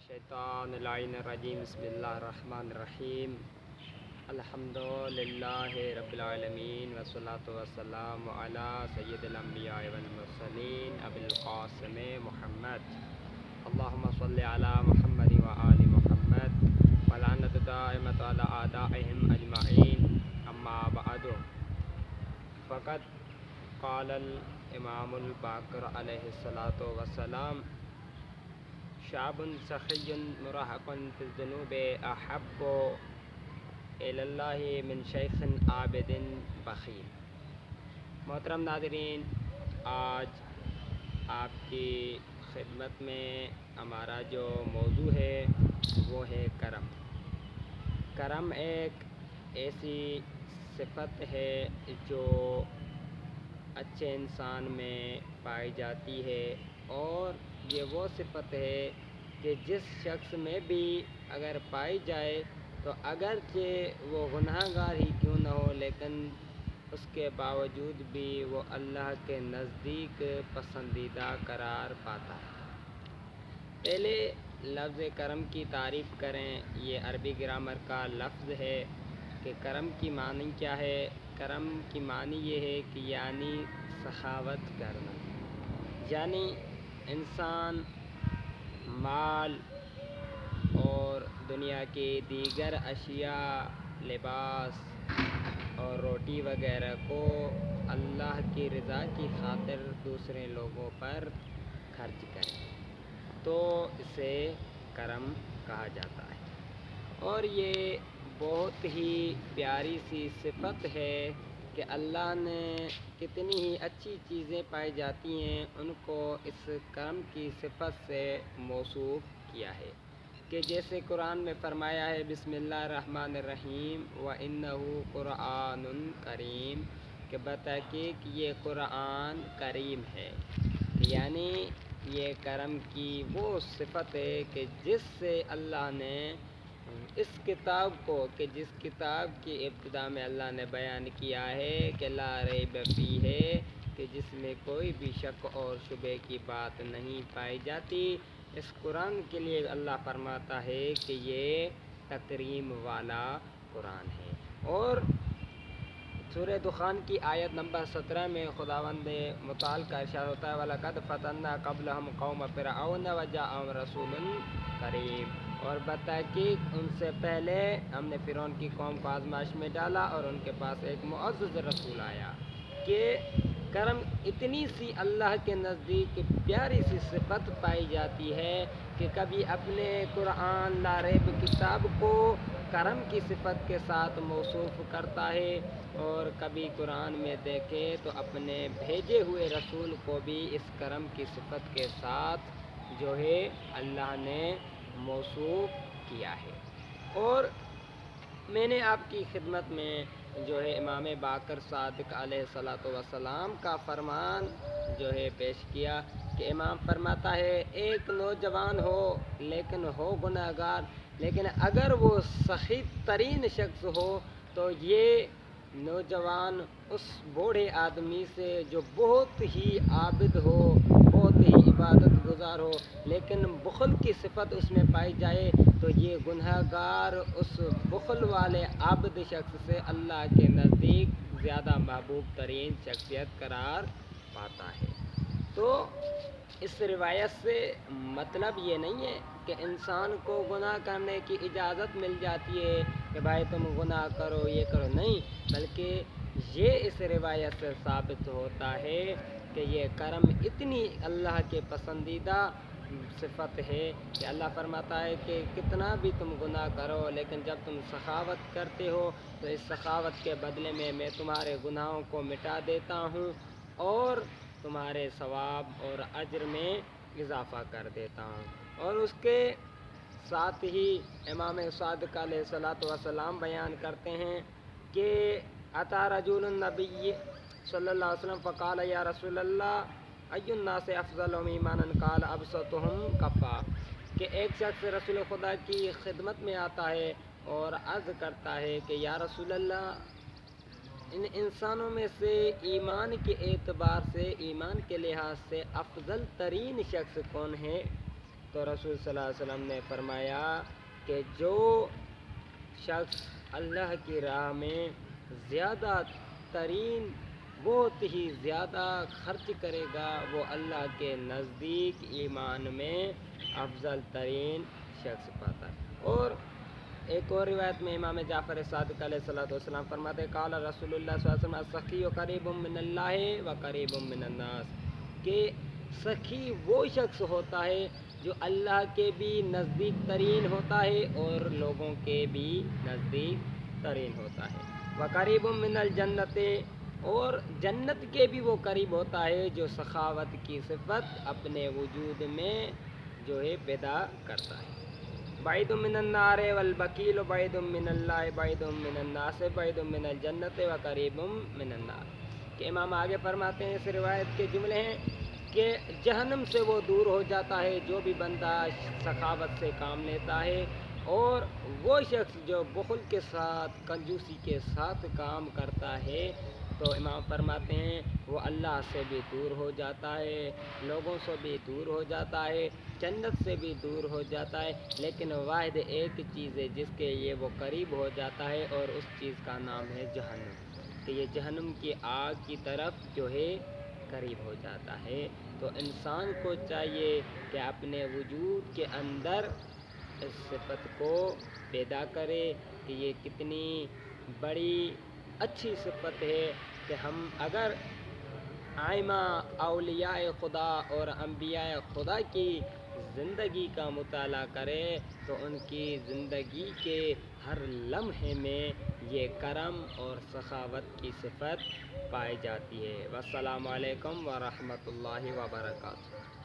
الشیطان اللعین الرجیم بسم اللہ الرحمن الرحیم الحمدللہ رب العالمین والصلاة والسلام علی سید الانبیاء والمرسلین ابی القاسم محمد اللہم صلی علی محمد وآل محمد ولعنت دائمت علی اعدائہم اجمعین اما بعد فقط قال الامام الباقر علیہ الصلاة والسلام شعب سخی مراہق فی الذنوب احب الی اللہ من شیخ عابد بخیل۔ محترم ناظرین، آج آپ کی خدمت میں ہمارا جو موضوع ہے وہ ہے کرم۔ کرم ایک ایسی صفت ہے جو اچھے انسان میں پائی جاتی ہے، اور یہ وہ صفت ہے کہ جس شخص میں بھی اگر پائی جائے تو اگرچہ وہ گناہ گار ہی کیوں نہ ہو، لیکن اس کے باوجود بھی وہ اللہ کے نزدیک پسندیدہ قرار پاتا ہے۔ پہلے لفظ کرم کی تعریف کریں۔ یہ عربی گرامر کا لفظ ہے کہ کرم کی معنی کیا ہے۔ کرم کی معنی یہ ہے کہ یعنی سخاوت کرنا، یعنی انسان مال اور دنیا کے دیگر اشیاء، لباس اور روٹی وغیرہ کو اللہ کی رضا کی خاطر دوسرے لوگوں پر خرچ کرے تو اسے کرم کہا جاتا ہے۔ اور یہ بہت ہی پیاری سی صفت ہے کہ اللہ نے کتنی ہی اچھی چیزیں پائی جاتی ہیں ان کو اس کرم کی صفت سے موصوف کیا ہے، کہ جیسے قرآن میں فرمایا ہے بسم اللہ الرحمن الرحیم وَإِنَّهُ قُرْآنٌ کریم، کہ بتحقیق یہ قرآن کریم ہے، یعنی یہ کرم کی وہ صفت ہے کہ جس سے اللہ نے اس کتاب کو، کہ جس کتاب کی ابتدا میں اللہ نے بیان کیا ہے کہ لا ریب فیہ ہے، کہ جس میں کوئی بھی شک اور شبہ کی بات نہیں پائی جاتی، اس قرآن کے لیے اللہ فرماتا ہے کہ یہ تکریم والا قرآن ہے۔ اور سورہ دخان کی آیت نمبر 17 میں خداوند متعال کا ارشاد ہوتا ہے وَلَقَدْ فَتَنَّا قَبْلَهُمْ قَوْمَ فِرْعَوْنَ وَجَاءَهُمْ رَسُولٌ کریم، اور بتحقیق ان سے پہلے ہم نے فرعون کی قوم کو آزمائش میں ڈالا اور ان کے پاس ایک معزز رسول آیا۔ کہ کرم اتنی سی اللہ کے نزدیک پیاری سی صفت پائی جاتی ہے کہ کبھی اپنے قرآن لا ریب کتاب کو کرم کی صفت کے ساتھ موصوف کرتا ہے، اور کبھی قرآن میں دیکھے تو اپنے بھیجے ہوئے رسول کو بھی اس کرم کی صفت کے ساتھ جو ہے اللہ نے موصوف کیا ہے۔ اور میں نے آپ کی خدمت میں جو ہے امام باقر صادق علیہ الصلاۃ والسلام کا فرمان جو ہے پیش کیا کہ امام فرماتا ہے ایک نوجوان ہو لیکن ہو گناہ گار، لیکن اگر وہ سخی ترین شخص ہو تو یہ نوجوان اس بوڑھے آدمی سے جو بہت ہی عابد ہو، بہت ہی عبادت گزار ہو، لیکن بخل کی صفت اس میں پائی جائے تو یہ گناہ گار اس بخل والے عابد شخص سے اللہ کے نزدیک زیادہ محبوب ترین شخصیت قرار پاتا ہے۔ تو اس روایت سے مطلب یہ نہیں ہے کہ انسان کو گناہ کرنے کی اجازت مل جاتی ہے کہ بھائی تم گناہ کرو، یہ کرو، نہیں، بلکہ یہ اس روایت سے ثابت ہوتا ہے کہ یہ کرم اتنی اللہ کے پسندیدہ صفت ہے کہ اللہ فرماتا ہے کہ کتنا بھی تم گناہ کرو لیکن جب تم سخاوت کرتے ہو تو اس سخاوت کے بدلے میں تمہارے گناہوں کو مٹا دیتا ہوں اور تمہارے ثواب اور اجر میں اضافہ کر دیتا ہوں۔ اور اس کے ساتھ ہی امام صادق علیہ الصلاۃ والسلام بیان کرتے ہیں کہ اتی رجل النبی صلی اللہ علیہ وسلم فقال یا رسول اللہ ای الناس افضل ایمانا قال ابسطهم کفا، کہ ایک شخص رسول خدا کی خدمت میں آتا ہے اور عرض کرتا ہے کہ یا رسول اللہ، ان انسانوں میں سے ایمان کے اعتبار سے، ایمان کے لحاظ سے افضل ترین شخص کون ہے؟ تو رسول صلی اللہ علیہ وسلم نے فرمایا کہ جو شخص اللہ کی راہ میں زیادہ ترین بہت ہی زیادہ خرچ کرے گا وہ اللہ کے نزدیک ایمان میں افضل ترین شخص پاتا ہے۔ اور ایک اور روایت میں امام جعفر صادق علیہ الصلوۃ والسلام فرماتے ہیں قال رسول اللہ صلی اللہ علیہ وسلم السخی قریب من اللہ و قریب من الناس، کہ سخی وہ شخص ہوتا ہے جو اللہ کے بھی نزدیک ترین ہوتا ہے اور لوگوں کے بھی نزدیک ترین ہوتا ہے، وقریب من الجنت، اور جنت کے بھی وہ قریب ہوتا ہے جو سخاوت کی صفت اپنے وجود میں جو ہے پیدا کرتا ہے۔ بعید من النار والبکیل بعید من اللہ بعید من الناس بعید من الجنت وقریب من النار، کہ امام آگے فرماتے ہیں اس روایت کے جملے ہیں کہ جہنم سے وہ دور ہو جاتا ہے جو بھی بندہ سخاوت سے کام لیتا ہے، اور وہ شخص جو بخل کے ساتھ کنجوسی کے ساتھ کام کرتا ہے تو امام فرماتے ہیں وہ اللہ سے بھی دور ہو جاتا ہے، لوگوں سے بھی دور ہو جاتا ہے، جنت سے بھی دور ہو جاتا ہے، لیکن واحد ایک چیز ہے جس کے یہ وہ قریب ہو جاتا ہے، اور اس چیز کا نام ہے جہنم، کہ یہ جہنم کی آگ کی طرف جو ہے قریب ہو جاتا ہے۔ تو انسان کو چاہیے کہ اپنے وجود کے اندر اس صفت کو پیدا کرے کہ یہ کتنی بڑی اچھی صفت ہے کہ ہم اگر آئمہ اولیاء خدا اور انبیاء خدا کی زندگی کا مطالعہ کرے تو ان کی زندگی کے ہر لمحے میں یہ کرم اور سخاوت کی صفت پائی جاتی ہے۔ والسلام علیکم ورحمۃ اللہ وبرکاتہ۔